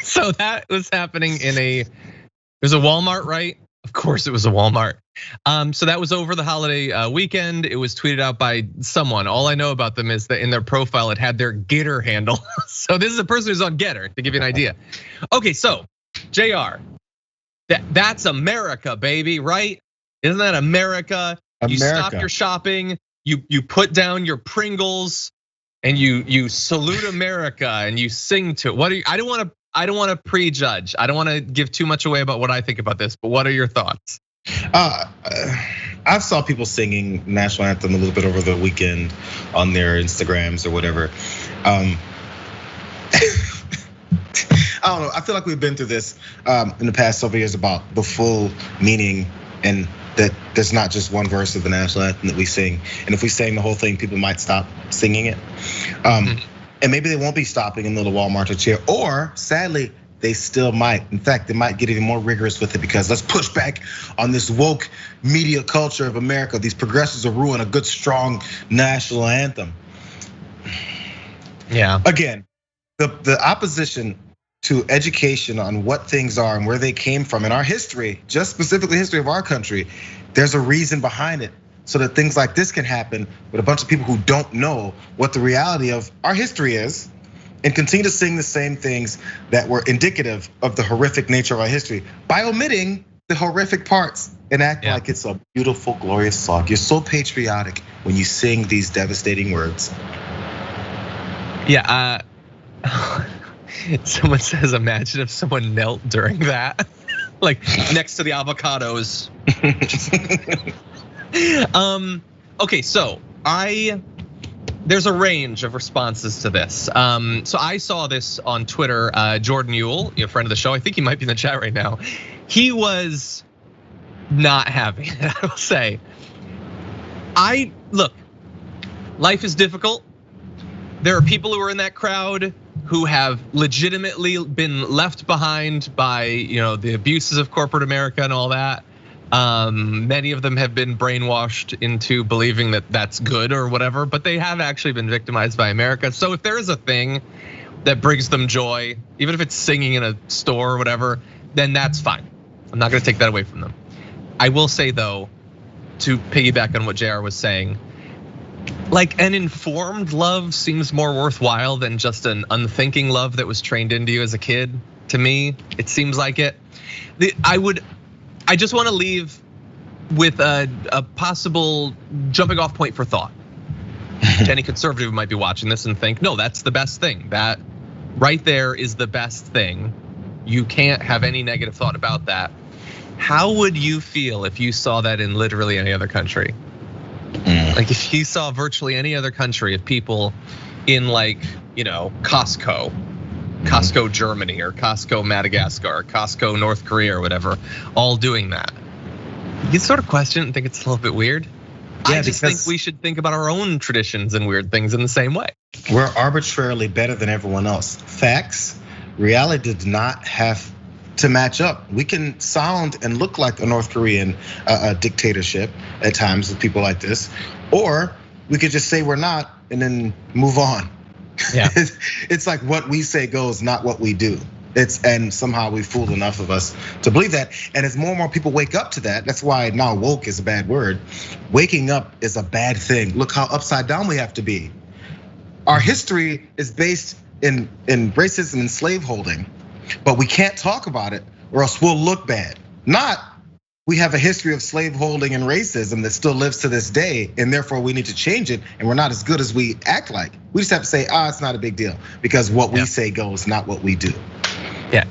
So that was happening there's a Walmart, right? Of course it was a Walmart. So that was over the holiday weekend. It was tweeted out by someone. All I know about them is that in their profile, it had their Getter handle. So this is a person who's on Getter, to give you an idea. Okay, so JR, that's America, baby, right? Isn't that America? You stop your shopping, you put down your Pringles, and you salute America and you sing to it. I don't want to prejudge. I don't want to give too much away about what I think about this, but what are your thoughts? I saw people singing national anthem a little bit over the weekend on their Instagrams or whatever. I don't know. I feel like we've been through this in the past several years about the full meaning, and that there's not just one verse of the national anthem that we sing. And if we sang the whole thing, people might stop singing it. And maybe they won't be stopping in the little Walmart to cheer, or sadly, they still might. In fact, they might get even more rigorous with it, because let's push back on this woke media culture of America. These progressives will ruin a good, strong national anthem. Yeah. Again, the opposition to education on what things are and where they came from in our history, just specifically history of our country, there's a reason behind it. So that things like this can happen with a bunch of people who don't know what the reality of our history is, and continue to sing the same things that were indicative of the horrific nature of our history by omitting the horrific parts and act like it's a beautiful, glorious song. You're so patriotic when you sing these devastating words. Yeah, someone says, imagine if someone knelt during that, like next to the avocados. Okay, so there's a range of responses to this. So I saw this on Twitter. Jordan Ewell, a friend of the show, I think he might be in the chat right now. He was not having it, I will say. Look, life is difficult. There are people who are in that crowd who have legitimately been left behind by the abuses of corporate America and all that. Many of them have been brainwashed into believing that that's good or whatever, but they have actually been victimized by America. So if there is a thing that brings them joy, even if it's singing in a store or whatever, then that's fine. I'm not gonna take that away from them. I will say though, to piggyback on what JR was saying, like an informed love seems more worthwhile than just an unthinking love that was trained into you as a kid. To me, it seems like it. I just want to leave with a possible jumping off point for thought. Any conservative might be watching this and think, no, that's the best thing. That right there is the best thing. You can't have any negative thought about that. How would you feel if you saw that in literally any other country? Like if you saw virtually any other country of people in Costco Germany or Costco Madagascar or Costco North Korea or whatever, all doing that. You sort of question and think it's a little bit weird. Yeah, I just think we should think about our own traditions and weird things in the same way. We're arbitrarily better than everyone else. Facts, reality does not have to match up. We can sound and look like a North Korean dictatorship at times with people like this, or we could just say we're not and then move on. Yeah. It's like what we say goes, not what we do. And somehow we fooled enough of us to believe that. And as more and more people wake up to that, that's why now woke is a bad word. Waking up is a bad thing. Look how upside down we have to be. Our history is based in racism and slaveholding, but we can't talk about it or else we'll look bad. Not we have a history of slaveholding and racism that still lives to this day, and therefore we need to change it, and we're not as good as we act like. We just have to say, it's not a big deal, because what we say goes, not what we do. Yeah,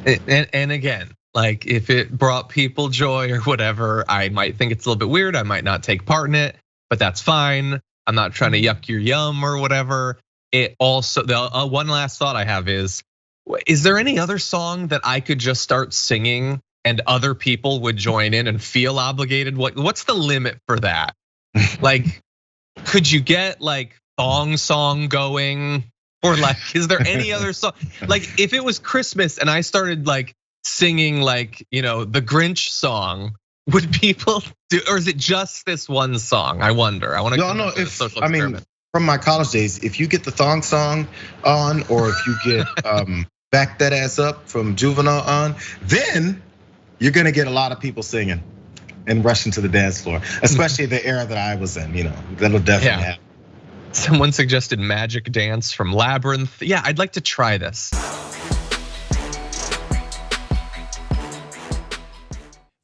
and again, like if it brought people joy or whatever, I might think it's a little bit weird. I might not take part in it, but that's fine. I'm not trying to yuck your yum or whatever. It also, the one last thought I have is there any other song that I could just start singing and other people would join in and feel obligated? What's the limit for that? Like, could you get like thong song going? Or like, is there any other song? Like if it was Christmas and I started like singing like, the Grinch song, would people do, or is it just this one song? I wonder, I wanna know if, from my college days, if you get the thong song on, or if you get back that ass up from juvenile on, then you're gonna get a lot of people singing and rushing to the dance floor, especially the era that I was in, that'll definitely happen. Someone suggested Magic Dance from Labyrinth. Yeah, I'd like to try this.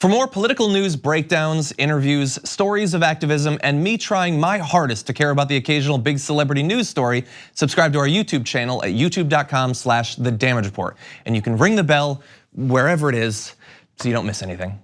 For more political news breakdowns, interviews, stories of activism, and me trying my hardest to care about the occasional big celebrity news story, subscribe to our YouTube channel at youtube.com/The Damage Report. And you can ring the bell wherever it is so you don't miss anything.